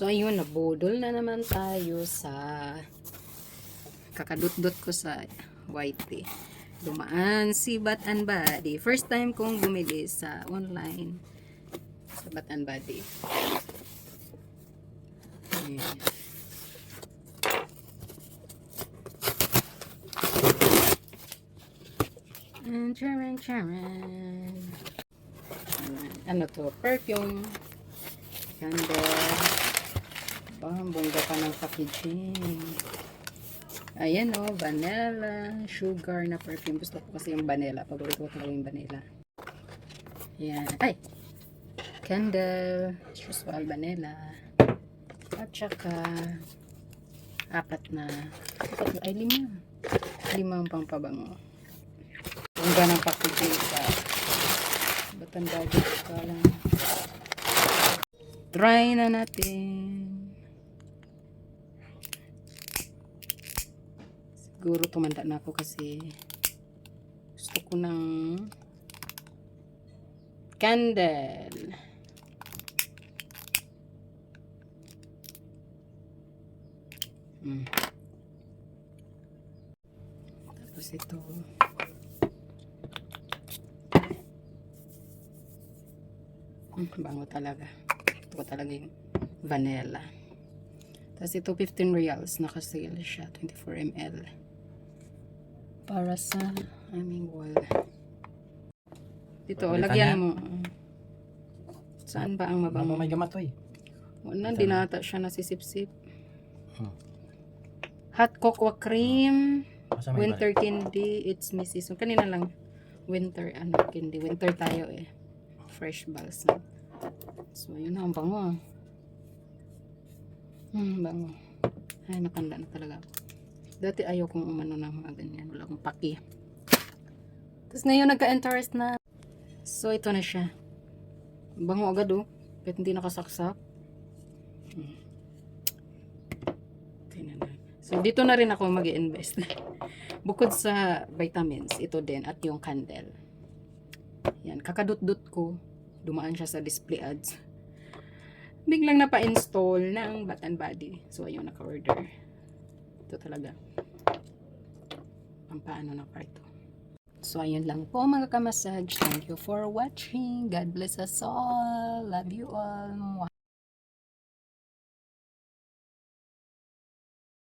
So ayun, nabudol na naman tayo sa kakadut-dut ko sa YT. Dumaan si Bath and Body. First time kong bumili sa online sa Bath and Body. Ayan. And charan. Ano to? Perfume. Candle. Bongga pa ng packaging. Ayan o, vanilla, sugar na perfume. Gusto ko kasi yung vanilla. Paborito ko talaga yung vanilla. Ayan. Ay! Candle. Usual vanilla. At saka lima ang pampabango. Bongga ng packaging sa Bath and Body. Try na natin. Siguro tumanda na ako kasi gusto ko ng candle. Tapos ito. Bango talaga. Ito ko talaga yung vanilla. Tapos ito 15 reals. Naka-sale siya. 24 ml. Para sa aming wall. Dito, lagyan mo. Saan ba ang mabango? May gamatoy. Wala, di nata siya nasisip-sip. Hot cocoa cream. Winter candy. It's Mrs. Kanina lang. Winter candy. Winter tayo eh. Fresh balsam. So, yun na. Ang bango. Bango. Ay, nakanda na talaga. Dati ayaw kong umano ng mga ganyan. Wala akong paki. Tapos ngayon nagka-interest na. So, ito na siya. Bango agad oh. Kahit hindi nakasaksak. So, dito na rin ako mag-i-invest. Bukod sa vitamins, ito din. At yung candle. Yan. Kakadut-dut ko. Dumaan siya sa display ads. Biglang napa-install ng Bath and Body. So, ayun, naka-order. Ito talaga. Pampaano na pa ito. So, ayun lang po mga kamassage. Thank you for watching. God bless us all. Love you all.